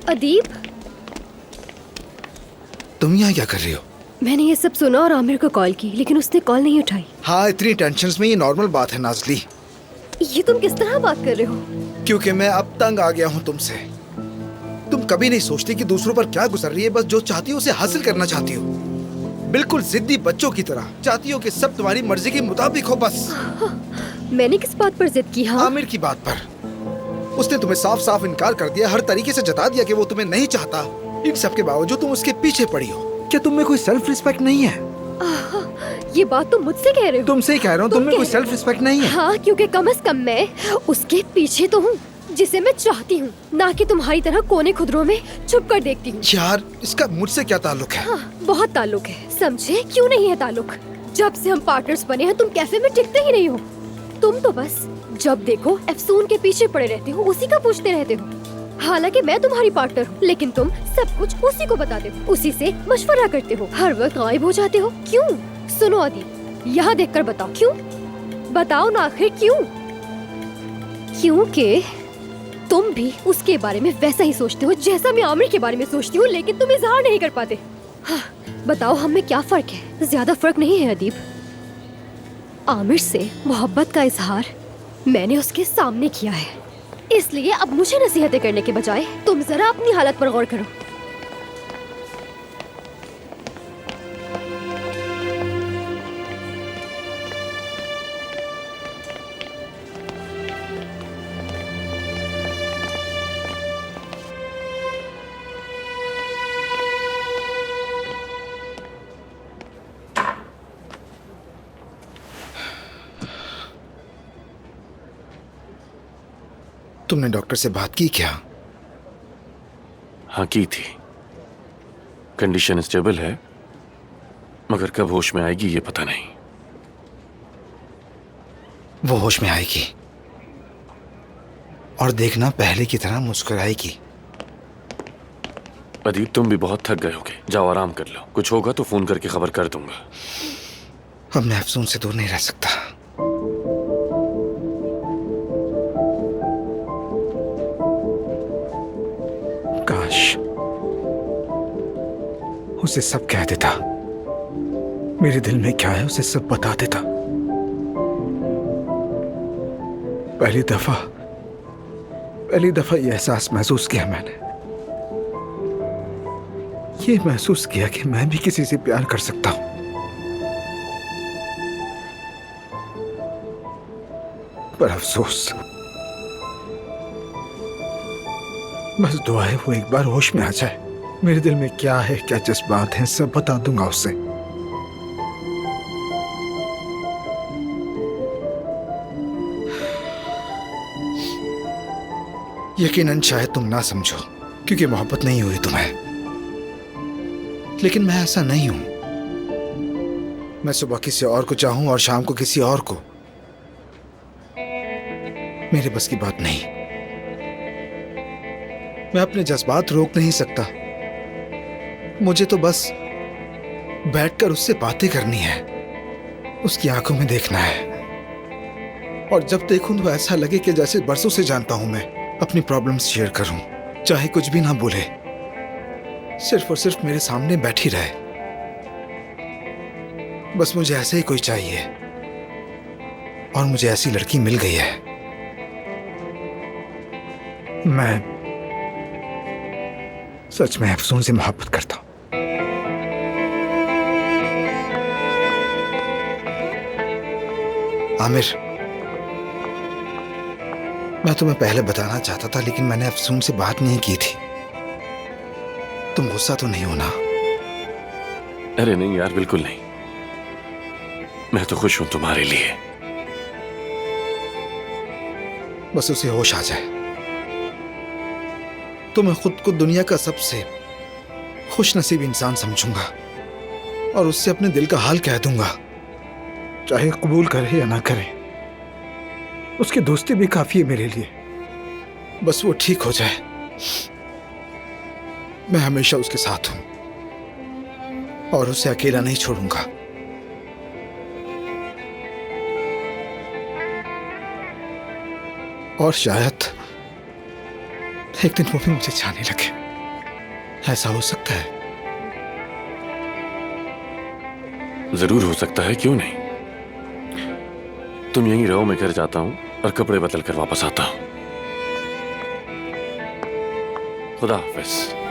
अदीब, तुम यहाँ क्या कर रही हो? मैंने ये सब सुना और आमिर को कॉल की, लेकिन उसने कॉल नहीं उठाई। हाँ, इतनी टेंशन्स में ये नॉर्मल बात है नाज़ली। ये तुम किस तरह बात कर रहे हो? क्योंकि मैं अब तंग आ गया हूँ तुमसे। तुम कभी नहीं सोचती कि दूसरों पर क्या गुजर रही है, बस जो चाहती हो उसे हासिल करना चाहती हो। बिल्कुल जिद्दी बच्चों की तरह चाहती हो कि सब तुम्हारी मर्जी के मुताबिक हो बस। मैंने किस बात पर जिद की? हाँ, आमिर की बात पर। उसने तुम्हें साफ साफ इनकार कर दिया, हर तरीके से जता दिया कि वो तुम्हें नहीं चाहता। इन सब के बावजूद तुम उसके पीछे पड़ी हो। क्या तुम में कोई सेल्फ रिस्पेक्ट नहीं है? ये बात तुम मुझसे कह रहे हो? तुमसे ही कह रहा हूँ, तुम में कोई सेल्फ रिस्पेक्ट नहीं है। हाँ, क्योंकि कम से कम मैं उसके पीछे तो हूँ जिसे मैं चाहती हूँ, ना कि तुम्हारी तरह कोने खुदरों में छुप कर देखती हूँ। यार, इसका मुझसे क्या ताल्लुक है? हाँ, बहुत ताल्लुक है। समझे? क्यों नहीं है ताल्लुक? जब से हम पार्टनर्स बने हैं तुम कैफे में टिकते ही नहीं हो। तुम तो बस जब देखो अफसून के पीछे पड़े रहते हो, उसी का पूछते रहते हो। हालांकि मैं तुम्हारी पार्टनर हूँ, लेकिन तुम सब कुछ उसी को बताते हो, उसी से मशवरा करते हो, हर वक्त गायब हो जाते हो। क्यों? सुनो अदीब, यहाँ देखकर बताओ क्यों? बताओ ना आखिर क्यों? क्योंकि तुम भी उसके बारे में वैसा ही सोचते हो जैसा मैं आमिर के बारे में सोचती हूँ, लेकिन तुम इजहार नहीं कर पाते। हाँ, बताओ हम में क्या फर्क है? ज्यादा फर्क नहीं है अदीब। आमिर से मोहब्बत का इजहार मैंने उसके सामने किया है, इसलिए अब मुझे नसीहतें करने के बजाय तुम जरा अपनी हालत पर गौर करो। तुमने डॉक्टर से बात की क्या? हाँ, की थी। कंडीशन स्टेबल है, मगर कब होश में आएगी ये पता नहीं। वो होश में आएगी और देखना पहले की तरह मुस्कुराएगी। अदीब, तुम भी बहुत थक गए होगे, जाओ आराम कर लो। कुछ होगा तो फोन करके खबर कर दूंगा। अब मैं अफसून से दूर नहीं रह सकता। काश उसे सब कह देता, मेरे दिल में क्या है उसे सब बता देता। पहली दफा ये एहसास महसूस किया मैंने। ये महसूस किया कि मैं भी किसी से प्यार कर सकता हूं। पर अफसोस, बस दुआ है वो एक बार होश में आ जाए। मेरे दिल में क्या है, क्या जज्बात हैं, सब बता दूंगा उसे। यकीनन शायद तुम ना समझो, क्योंकि मोहब्बत नहीं हुई तुम्हें, लेकिन मैं ऐसा नहीं हूं। मैं सुबह किसी और को चाहूं और शाम को किसी और को, मेरे बस की बात नहीं। मैं अपने जज्बात रोक नहीं सकता। मुझे तो बस बैठकर उससे बातें करनी है, उसकी आंखों में देखना है, और जब देखूं तो ऐसा लगे कि जैसे बरसों से जानता हूं मैं। अपनी प्रॉब्लम्स शेयर करूं, चाहे कुछ भी ना बोले, सिर्फ और सिर्फ मेरे सामने बैठी रहे। बस मुझे ऐसे ही कोई चाहिए, और मुझे ऐसी लड़की मिल गई है। मैं सच में अफसून से मोहब्बत करता हूं। आमिर, मैं तुम्हें पहले बताना चाहता था, लेकिन मैंने अफसून से बात नहीं की थी। तुम गुस्सा तो नहीं होना? अरे नहीं यार, बिल्कुल नहीं। मैं तो खुश हूं तुम्हारे लिए। बस उसे होश आ जाए तो मैं खुद को दुनिया का सबसे खुशनसीब इंसान समझूंगा और उससे अपने दिल का हाल कह दूंगा, चाहे कबूल करे या ना करे। उसकी दोस्ती भी काफी है मेरे लिए। बस वो ठीक हो जाए, मैं हमेशा उसके साथ हूं और उसे अकेला नहीं छोड़ूंगा। और शायद एक दिन वो भी मुझे चाहने लगे। ऐसा हो सकता है? जरूर हो सकता है, क्यों नहीं। तुम यहीं रहो, मैं घर जाता हूं और कपड़े बदल कर वापस आता हूं। खुदा हाफिज।